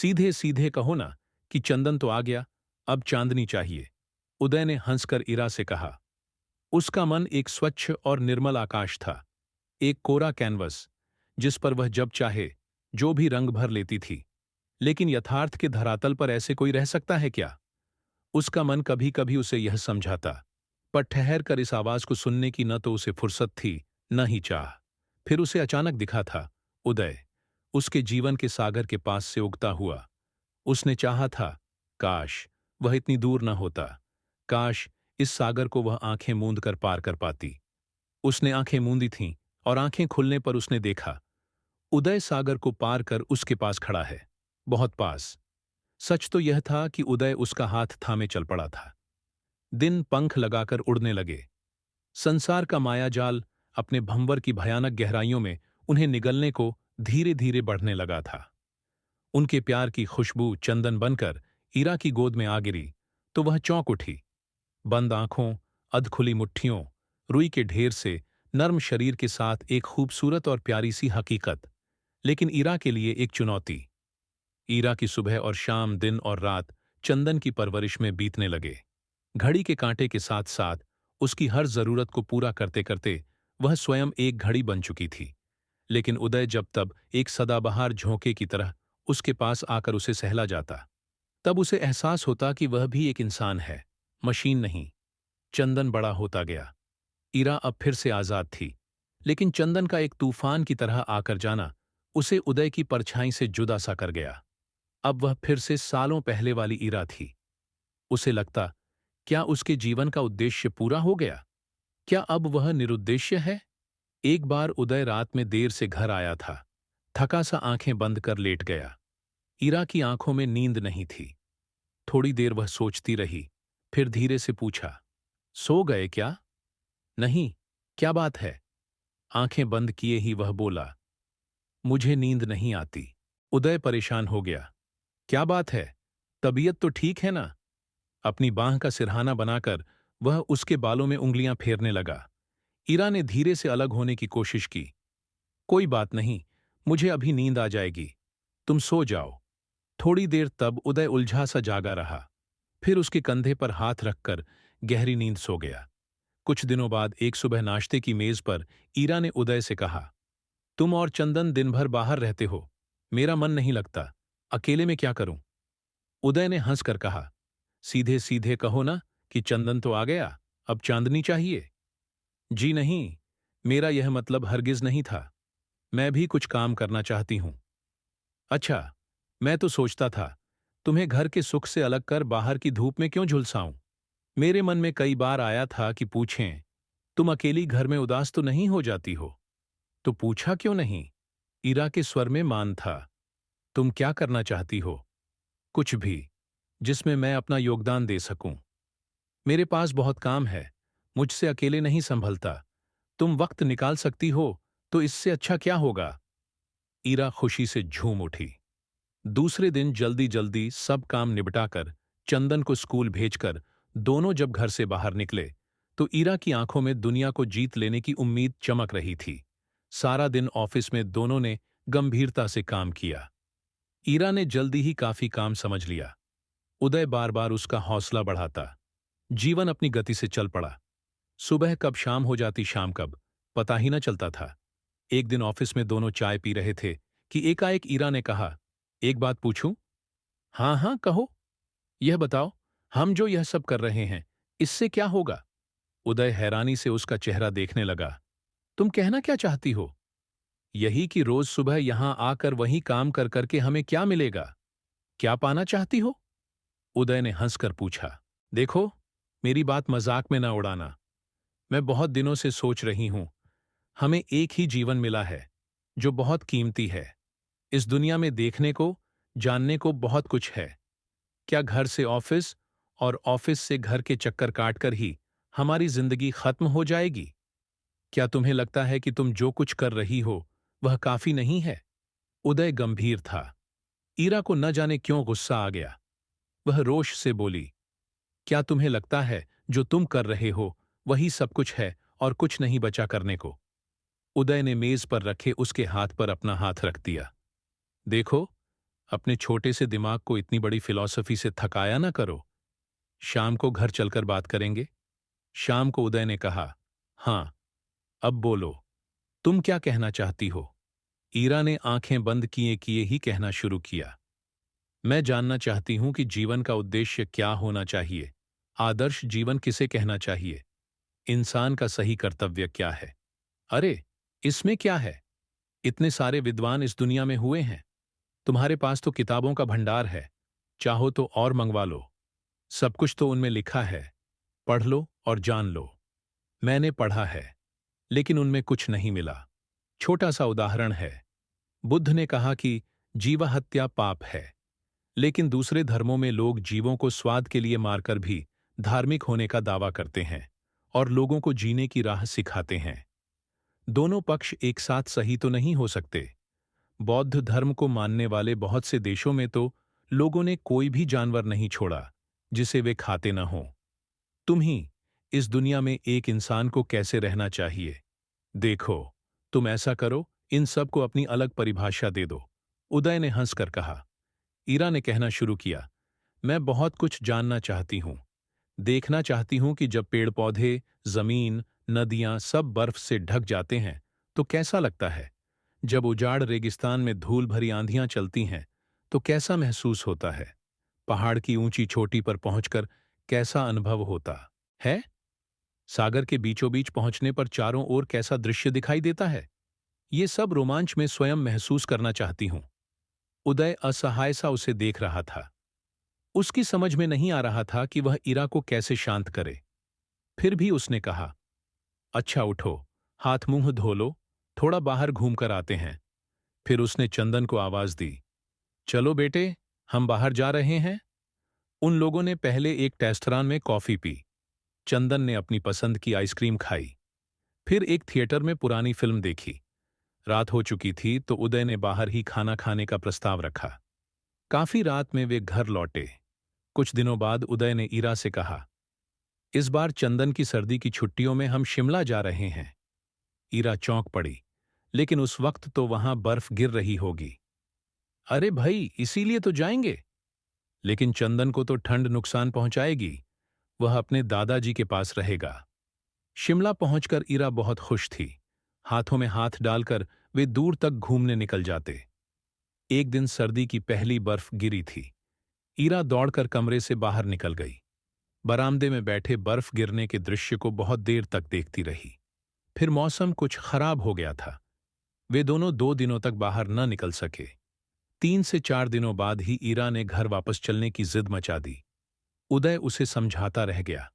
सीधे सीधे कहो ना कि चंदन तो आ गया, अब चांदनी चाहिए। उदय ने हंसकर इरा से कहा। उसका मन एक स्वच्छ और निर्मल आकाश था, एक कोरा कैनवस जिस पर वह जब चाहे जो भी रंग भर लेती थी। लेकिन यथार्थ के धरातल पर ऐसे कोई रह सकता है क्या? उसका मन कभी कभी उसे यह समझाता, पर ठहर कर इस आवाज को सुनने की न तो उसे फुर्सत थी, न ही चाह। फिर उसे अचानक दिखा था उदय, उसके जीवन के सागर के पास से उगता हुआ। उसने चाहा था, काश वह इतनी दूर न होता, काश इस सागर को वह आंखें मूंद कर पार कर पाती। उसने आंखें मूंदी थीं और आंखें खुलने पर उसने देखा, उदय सागर को पार कर उसके पास खड़ा है, बहुत पास। सच तो यह था कि उदय उसका हाथ थामे चल पड़ा था। दिन पंख लगाकर उड़ने लगे। संसार का मायाजाल अपने भंवर की भयानक गहराइयों में उन्हें निगलने को धीरे धीरे बढ़ने लगा था। उनके प्यार की खुशबू चंदन बनकर ईरा की गोद में आ गिरी तो वह चौंक उठी। बंद आंखों, अधखुली मुट्ठियों, रुई के ढेर से नर्म शरीर के साथ एक खूबसूरत और प्यारी सी हकीकत, लेकिन ईरा के लिए एक चुनौती। ईरा की सुबह और शाम, दिन और रात चंदन की परवरिश में बीतने लगे। घड़ी के कांटे के साथ साथ उसकी हर जरूरत को पूरा करते करते वह स्वयं एक घड़ी बन चुकी थी। लेकिन उदय जब तब एक सदाबहार झोंके की तरह उसके पास आकर उसे सहला जाता, तब उसे एहसास होता कि वह भी एक इंसान है, मशीन नहीं। चंदन बड़ा होता गया। ईरा अब फिर से आजाद थी, लेकिन चंदन का एक तूफान की तरह आकर जाना उसे उदय की परछाई से जुदा सा कर गया। अब वह फिर से सालों पहले वाली ईरा थी। उसे लगता, क्या उसके जीवन का उद्देश्य पूरा हो गया? क्या अब वह निरुद्देश्य है? एक बार उदय रात में देर से घर आया था, थका सा आंखें बंद कर लेट गया। ईरा की आंखों में नींद नहीं थी। थोड़ी देर वह सोचती रही, फिर धीरे से पूछा, सो गए क्या? नहीं। क्या बात है? आंखें बंद किए ही वह बोला, मुझे नींद नहीं आती। उदय परेशान हो गया। क्या बात है? तबीयत तो ठीक है ना? अपनी बांह का सिरहाना बनाकर वह उसके बालों में उंगलियां फेरने लगा। ईरा ने धीरे से अलग होने की कोशिश की। कोई बात नहीं, मुझे अभी नींद आ जाएगी, तुम सो जाओ। थोड़ी देर तब उदय उलझा सा जागा रहा, फिर उसके कंधे पर हाथ रखकर गहरी नींद सो गया। कुछ दिनों बाद एक सुबह नाश्ते की मेज पर ईरा ने उदय से कहा, तुम और चंदन दिन भर बाहर रहते हो, मेरा मन नहीं लगता, अकेले में क्या करूं? उदय ने हंसकर कहा, सीधे सीधे कहो ना कि चंदन तो आ गया, अब चांदनी चाहिए। जी नहीं, मेरा यह मतलब हरगिज नहीं था। मैं भी कुछ काम करना चाहती हूं। अच्छा, मैं तो सोचता था, तुम्हें घर के सुख से अलग कर बाहर की धूप में क्यों झुलसाऊं? मेरे मन में कई बार आया था कि पूछें, तुम अकेली घर में उदास तो नहीं हो जाती हो? तो पूछा क्यों नहीं? ईरा के स्वर में मान था। तुम क्या करना चाहती हो? कुछ भी, जिसमें मैं अपना योगदान दे सकूं। मेरे पास बहुत काम है, मुझसे अकेले नहीं संभलता। तुम वक्त निकाल सकती हो तो इससे अच्छा क्या होगा? ईरा खुशी से झूम उठी। दूसरे दिन जल्दी जल्दी सब काम निपटाकर चंदन को स्कूल भेजकर दोनों जब घर से बाहर निकले तो ईरा की आंखों में दुनिया को जीत लेने की उम्मीद चमक रही थी। सारा दिन ऑफिस में दोनों ने गंभीरता से काम किया। ईरा ने जल्दी ही काफी काम समझ लिया। उदय बार बार उसका हौसला बढ़ाता। जीवन अपनी गति से चल पड़ा। सुबह कब शाम हो जाती, शाम कब, पता ही न चलता था। एक दिन ऑफिस में दोनों चाय पी रहे थे कि एकाएक ईरा ने कहा, एक बात पूछूं? हाँ हाँ कहो। यह बताओ, हम जो यह सब कर रहे हैं, इससे क्या होगा? उदय हैरानी से उसका चेहरा देखने लगा। तुम कहना क्या चाहती हो? यही कि रोज सुबह यहां आकर वही काम कर करके हमें क्या मिलेगा? क्या पाना चाहती हो? उदय ने हंसकर पूछा। देखो, मेरी बात मजाक में ना उड़ाना। मैं बहुत दिनों से सोच रही हूं, हमें एक ही जीवन मिला है, जो बहुत कीमती है। इस दुनिया में देखने को, जानने को बहुत कुछ है। क्या घर से ऑफिस और ऑफिस से घर के चक्कर काटकर ही हमारी जिंदगी खत्म हो जाएगी? क्या तुम्हें लगता है कि तुम जो कुछ कर रही हो वह काफी नहीं है? उदय गंभीर था। ईरा को न जाने क्यों गुस्सा आ गया। वह रोष से बोली, क्या तुम्हें लगता है जो तुम कर रहे हो वही सब कुछ है और कुछ नहीं बचा करने को? उदय ने मेज पर रखे उसके हाथ पर अपना हाथ रख दिया। देखो, अपने छोटे से दिमाग को इतनी बड़ी फिलॉसफी से थकाया ना करो। शाम को घर चलकर बात करेंगे। शाम को उदय ने कहा, हाँ, अब बोलो, तुम क्या कहना चाहती हो? ईरा ने आंखें बंद किए किए ही कहना शुरू किया, मैं जानना चाहती हूं कि जीवन का उद्देश्य क्या होना चाहिए। आदर्श जीवन किसे कहना चाहिए? इंसान का सही कर्तव्य क्या है? अरे, इसमें क्या है? इतने सारे विद्वान इस दुनिया में हुए हैं। तुम्हारे पास तो किताबों का भंडार है। चाहो तो और मंगवा लो। सब कुछ तो उनमें लिखा है। पढ़ लो और जान लो। मैंने पढ़ा है, लेकिन उनमें कुछ नहीं मिला। छोटा सा उदाहरण है। बुद्ध ने कहा कि जीवा हत्या पाप है, लेकिन दूसरे धर्मों में लोग जीवों को स्वाद के लिए मारकर भी धार्मिक होने का दावा करते हैं और लोगों को जीने की राह सिखाते हैं। दोनों पक्ष एक साथ सही तो नहीं हो सकते। बौद्ध धर्म को मानने वाले बहुत से देशों में तो लोगों ने कोई भी जानवर नहीं छोड़ा जिसे वे खाते न हों। तुम ही इस दुनिया में एक इंसान को कैसे रहना चाहिए? देखो, तुम ऐसा करो, इन सब को अपनी अलग परिभाषा दे दो। उदय ने हंसकर कहा। ईरा ने कहना शुरू किया, मैं बहुत कुछ जानना चाहती हूं। देखना चाहती हूं कि जब पेड़ पौधे, जमीन, नदियां सब बर्फ से ढक जाते हैं तो कैसा लगता है। जब उजाड़ रेगिस्तान में धूल भरी आंधियां चलती हैं तो कैसा महसूस होता है। पहाड़ की ऊंची चोटी पर पहुंचकर कैसा अनुभव होता है। सागर के बीचों बीच पहुंचने पर चारों ओर कैसा दृश्य दिखाई देता है। ये सब रोमांच में स्वयं महसूस करना चाहती हूं। उदय असहाय सा उसे देख रहा था। उसकी समझ में नहीं आ रहा था कि वह ईरा को कैसे शांत करे। फिर भी उसने कहा, अच्छा उठो, हाथ मुंह धो लो, थोड़ा बाहर घूमकर आते हैं। फिर उसने चंदन को आवाज दी, चलो बेटे, हम बाहर जा रहे हैं। उन लोगों ने पहले एक रेस्तरां में कॉफी पी। चंदन ने अपनी पसंद की आइसक्रीम खाई। फिर एक थिएटर में पुरानी फिल्म देखी। रात हो चुकी थी तो उदय ने बाहर ही खाना खाने का प्रस्ताव रखा। काफी रात में वे घर लौटे। कुछ दिनों बाद उदय ने ईरा से कहा, इस बार चंदन की सर्दी की छुट्टियों में हम शिमला जा रहे हैं। ईरा चौंक पड़ी, लेकिन उस वक्त तो वहां बर्फ गिर रही होगी। अरे भाई, इसीलिए तो जाएंगे। लेकिन चंदन को तो ठंड नुकसान पहुंचाएगी। वह अपने दादाजी के पास रहेगा। शिमला पहुंचकर ईरा बहुत खुश थी। हाथों में हाथ डालकर वे दूर तक घूमने निकल जाते। एक दिन सर्दी की पहली बर्फ गिरी थी। ईरा दौड़कर कमरे से बाहर निकल गई। बरामदे में बैठे बर्फ गिरने के दृश्य को बहुत देर तक देखती रही। फिर मौसम कुछ खराब हो गया था। वे दोनों 2 दिनों तक बाहर न निकल सके। 3 से 4 दिनों बाद ही ईरा ने घर वापस चलने की जिद मचा दी। उदय उसे समझाता रह गया,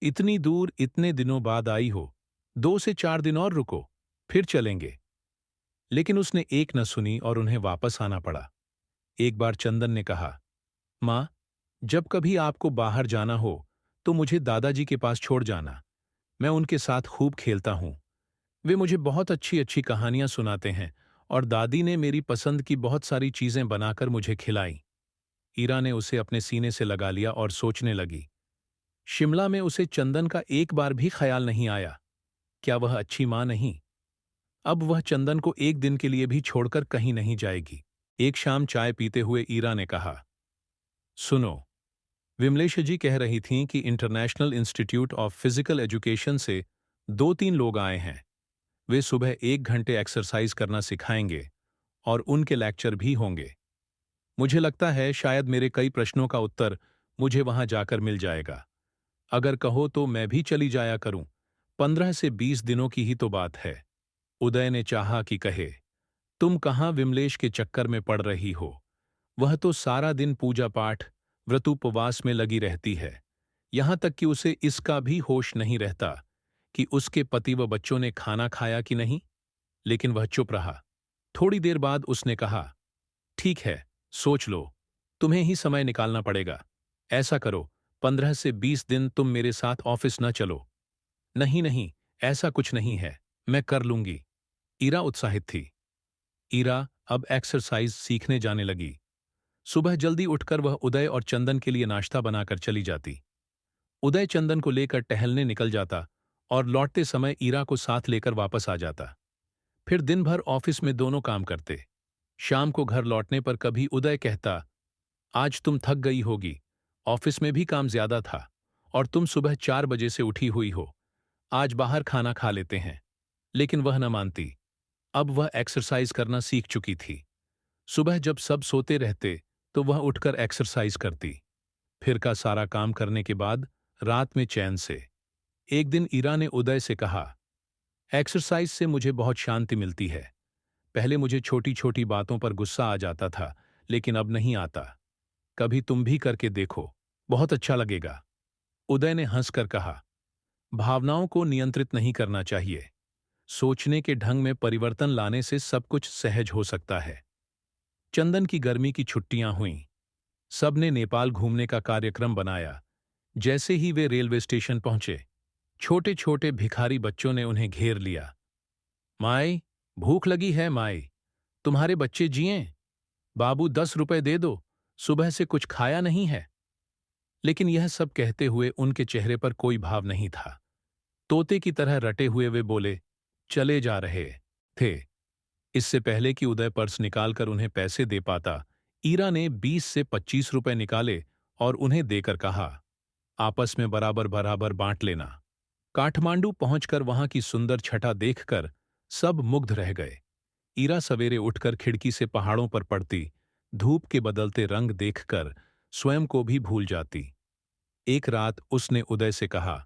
इतनी दूर इतने दिनों बाद आई हो, 2 से 4 दिन और रुको, फिर चलेंगे। लेकिन उसने एक न सुनी और उन्हें वापस आना पड़ा। एक बार चंदन ने कहा, मां, जब कभी आपको बाहर जाना हो तो मुझे दादाजी के पास छोड़ जाना। मैं उनके साथ खूब खेलता हूं। वे मुझे बहुत अच्छी अच्छी कहानियां सुनाते हैं और दादी ने मेरी पसंद की बहुत सारी चीजें बनाकर मुझे खिलाई। ईरा ने उसे अपने सीने से लगा लिया और सोचने लगी। शिमला में उसे चंदन का एक बार भी ख्याल नहीं आया। क्या वह अच्छी मां नहीं? अब वह चंदन को एक दिन के लिए भी छोड़कर कहीं नहीं जाएगी। एक शाम चाय पीते हुए ईरा ने कहा, सुनो, विमलेश जी कह रही थीं कि international institute of physical education से 2-3 लोग आए हैं। वे सुबह 1 घंटे एक्सरसाइज करना सिखाएंगे और उनके लेक्चर भी होंगे। मुझे लगता है शायद मेरे कई प्रश्नों का उत्तर मुझे वहां जाकर मिल जाएगा। अगर कहो तो मैं भी चली जाया करूं। 15 से 20 दिनों की ही तो बात है। उदय ने चाहा कि कहे, तुम कहाँ विमलेश के चक्कर में पड़ रही हो। वह तो सारा दिन पूजा पाठ, व्रतोपवास में लगी रहती है। यहां तक कि उसे इसका भी होश नहीं रहता कि उसके पति व बच्चों ने खाना खाया कि नहीं। लेकिन वह चुप रहा। थोड़ी देर बाद उसने कहा, ठीक है, सोच लो, तुम्हें ही समय निकालना पड़ेगा। ऐसा करो, 15 से 20 दिन तुम मेरे साथ ऑफिस न चलो। नहीं नहीं, ऐसा कुछ नहीं है, मैं कर लूंगी। ईरा उत्साहित थी। ईरा अब एक्सरसाइज सीखने जाने लगी। सुबह जल्दी उठकर वह उदय और चंदन के लिए नाश्ता बनाकर चली जाती। उदय चंदन को लेकर टहलने निकल जाता और लौटते समय ईरा को साथ लेकर वापस आ जाता। फिर दिन भर ऑफिस में दोनों काम करते। शाम को घर लौटने पर कभी उदय कहता, आज तुम थक गई होगी, ऑफिस में भी काम ज्यादा था, और तुम सुबह 4 बजे से उठी हुई हो, आज बाहर खाना खा लेते हैं। लेकिन वह न मानती। अब वह एक्सरसाइज करना सीख चुकी थी। सुबह जब सब सोते रहते तो वह उठकर एक्सरसाइज करती। फिर का सारा काम करने के बाद रात में चैन से। एक दिन ईरा ने उदय से कहा, एक्सरसाइज से मुझे बहुत शांति मिलती है। पहले मुझे छोटी छोटी बातों पर गुस्सा आ जाता था, लेकिन अब नहीं आता। कभी तुम भी करके देखो, बहुत अच्छा लगेगा। उदय ने हंसकर कहा, भावनाओं को नियंत्रित नहीं करना चाहिए। सोचने के ढंग में परिवर्तन लाने से सब कुछ सहज हो सकता है। चंदन की गर्मी की छुट्टियां हुईं। सबने नेपाल घूमने का कार्यक्रम बनाया। जैसे ही वे रेलवे स्टेशन पहुंचे, छोटे छोटे भिखारी बच्चों ने उन्हें घेर लिया। माई, भूख लगी है माई, तुम्हारे बच्चे जिएं। बाबू 10 रुपए दे दो, सुबह से कुछ खाया नहीं है। लेकिन यह सब कहते हुए उनके चेहरे पर कोई भाव नहीं था। तोते की तरह रटे हुए वे बोले चले जा रहे थे। इससे पहले कि उदय पर्स निकालकर उन्हें पैसे दे पाता, ईरा ने 20 से 25 रुपए निकाले और उन्हें देकर कहा, आपस में बराबर बराबर बांट लेना। काठमांडू पहुंचकर वहां की सुंदर छटा देखकर सब मुग्ध रह गए। ईरा सवेरे उठकर खिड़की से पहाड़ों पर पड़ती धूप के बदलते रंग देखकर स्वयं को भी भूल जाती। एक रात उसने उदय से कहा,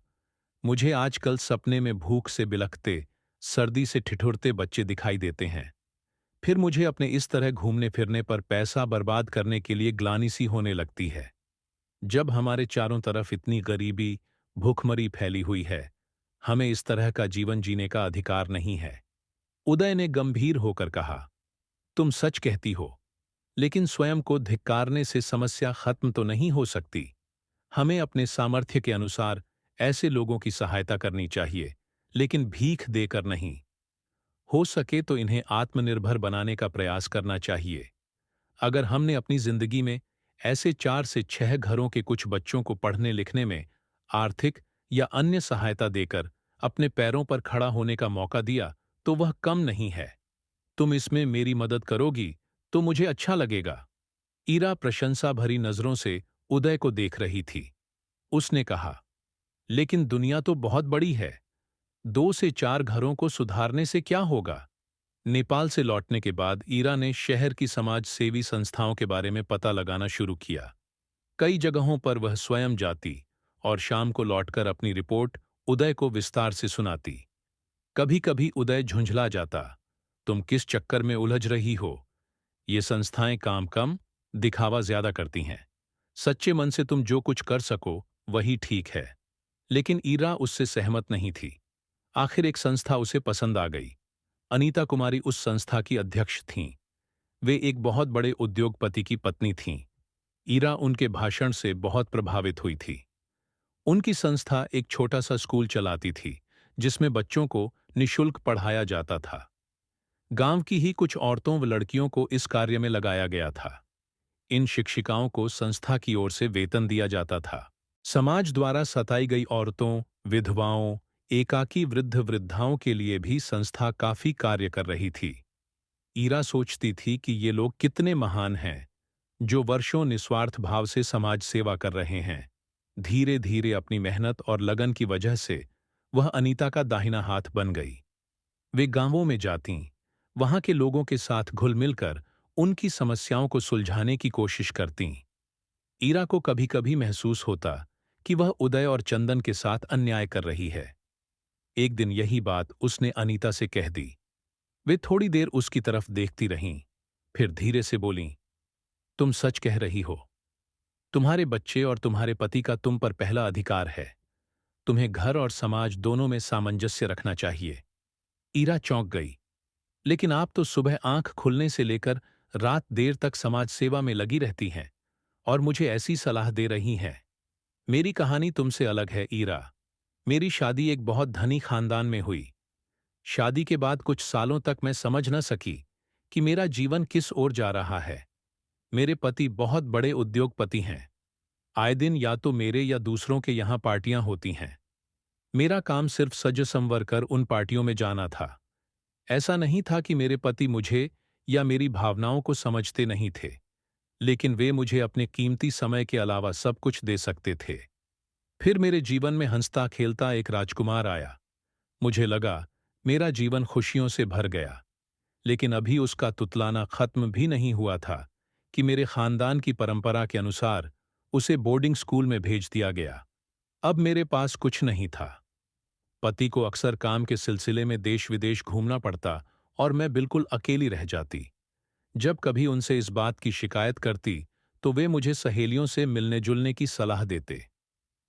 मुझे आजकल सपने में भूख से बिलखते, सर्दी से ठिठुरते बच्चे दिखाई देते हैं। फिर मुझे अपने इस तरह घूमने फिरने पर पैसा बर्बाद करने के लिए ग्लानि सी होने लगती है। जब हमारे चारों तरफ इतनी गरीबी, भूखमरी फैली हुई है, हमें इस तरह का जीवन जीने का अधिकार नहीं है। उदय ने गंभीर होकर कहा, तुम सच कहती हो, लेकिन स्वयं को धिक्कारने से समस्या खत्म तो नहीं हो सकती। हमें अपने सामर्थ्य के अनुसार ऐसे लोगों की सहायता करनी चाहिए, लेकिन भीख देकर नहीं। हो सके तो इन्हें आत्मनिर्भर बनाने का प्रयास करना चाहिए। अगर हमने अपनी जिंदगी में ऐसे 4 से 6 घरों के कुछ बच्चों को पढ़ने लिखने में आर्थिक या अन्य सहायता देकर अपने पैरों पर खड़ा होने का मौका दिया, तो वह कम नहीं है। तुम इसमें मेरी मदद करोगी तो मुझे अच्छा लगेगा। ईरा प्रशंसा भरी नजरों से उदय को देख रही थी। उसने कहा, लेकिन दुनिया तो बहुत बड़ी है। 2 से 4 घरों को सुधारने से क्या होगा? नेपाल से लौटने के बाद ईरा ने शहर की समाज सेवी संस्थाओं के बारे में पता लगाना शुरू किया। कई जगहों पर वह स्वयं जाती और शाम को लौटकर अपनी रिपोर्ट उदय को विस्तार से सुनाती। कभी कभी उदय झुंझला जाता, तुम किस चक्कर में उलझ रही हो? ये संस्थाएं काम कम, दिखावा ज्यादा करती हैं। सच्चे मन से तुम जो कुछ कर सको वही ठीक है। लेकिन ईरा उससे सहमत नहीं थी। आखिर एक संस्था उसे पसंद आ गई। अनीता कुमारी उस संस्था की अध्यक्ष थीं। वे एक बहुत बड़े उद्योगपति की पत्नी थीं। ईरा उनके भाषण से बहुत प्रभावित हुई थी। उनकी संस्था एक छोटा सा स्कूल चलाती थी, जिसमें बच्चों को निःशुल्क पढ़ाया जाता था। गांव की ही कुछ औरतों व लड़कियों को इस कार्य में लगाया गया था। इन शिक्षिकाओं को संस्था की ओर से वेतन दिया जाता था। समाज द्वारा सताई गई औरतों, विधवाओं, एकाकी वृद्ध वृद्धाओं के लिए भी संस्था काफी कार्य कर रही थी। ईरा सोचती थी कि ये लोग कितने महान हैं, जो वर्षों निस्वार्थ भाव से समाज सेवा कर रहे हैं। धीरे धीरे अपनी मेहनत और लगन की वजह से वह अनीता का दाहिना हाथ बन गई। वे गांवों में जातीं, वहां के लोगों के साथ घुल मिलकर उनकी समस्याओं को सुलझाने की कोशिश करतीं। ईरा को कभी कभी महसूस होता कि वह उदय और चंदन के साथ अन्याय कर रही है। एक दिन यही बात उसने अनीता से कह दी। वे थोड़ी देर उसकी तरफ देखती रहीं, फिर धीरे से बोलीं, तुम सच कह रही हो। तुम्हारे बच्चे और तुम्हारे पति का तुम पर पहला अधिकार है। तुम्हें घर और समाज दोनों में सामंजस्य रखना चाहिए। ईरा चौंक गई। लेकिन आप तो सुबह आंख खुलने से लेकर रात देर तक समाज सेवा में लगी रहती हैं और मुझे ऐसी सलाह दे रही हैं। मेरी कहानी तुमसे अलग है ईरा। मेरी शादी एक बहुत धनी खानदान में हुई। शादी के बाद कुछ सालों तक मैं समझ न सकी कि मेरा जीवन किस ओर जा रहा है। मेरे पति बहुत बड़े उद्योगपति हैं। आए दिन या तो मेरे या दूसरों के यहाँ पार्टियां होती हैं। मेरा काम सिर्फ सज संवर कर उन पार्टियों में जाना था। ऐसा नहीं था कि मेरे पति मुझे या मेरी भावनाओं को समझते नहीं थे, लेकिन वे मुझे अपने कीमती समय के अलावा सब कुछ दे सकते थे। फिर मेरे जीवन में हंसता खेलता एक राजकुमार आया। मुझे लगा मेरा जीवन खुशियों से भर गया, लेकिन अभी उसका तुतलाना खत्म भी नहीं हुआ था कि मेरे खानदान की परंपरा के अनुसार उसे बोर्डिंग स्कूल में भेज दिया गया। अब मेरे पास कुछ नहीं था। पति को अक्सर काम के सिलसिले में देश विदेश घूमना पड़ता और मैं बिल्कुल अकेली रह जाती। जब कभी उनसे इस बात की शिकायत करती तो वे मुझे सहेलियों से मिलने जुलने की सलाह देते।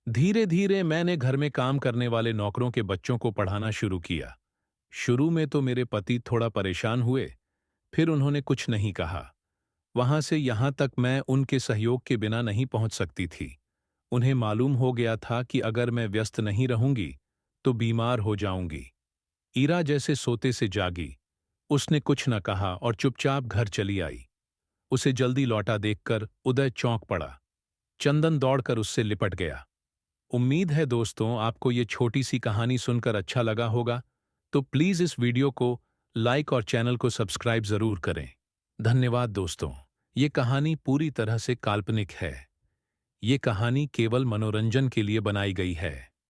धीरे धीरे मैंने घर में काम करने वाले नौकरों के बच्चों को पढ़ाना शुरू किया। शुरू में तो मेरे पति थोड़ा परेशान हुए, फिर उन्होंने कुछ नहीं कहा। वहां से यहां तक मैं उनके सहयोग के बिना नहीं पहुंच सकती थी। उन्हें मालूम हो गया था कि अगर मैं व्यस्त नहीं रहूंगी तो बीमार हो जाऊंगी। ईरा जैसे सोते से जागी। उसने कुछ न कहा और चुपचाप घर चली आई। उसे जल्दी लौटा देखकर उदय चौंक पड़ा। चंदन दौड़कर उससे लिपट गया। उम्मीद है दोस्तों आपको ये छोटी सी कहानी सुनकर अच्छा लगा होगा, तो प्लीज इस वीडियो को लाइक और चैनल को सब्सक्राइब जरूर करें। धन्यवाद दोस्तों। ये कहानी पूरी तरह से काल्पनिक है। ये कहानी केवल मनोरंजन के लिए बनाई गई है।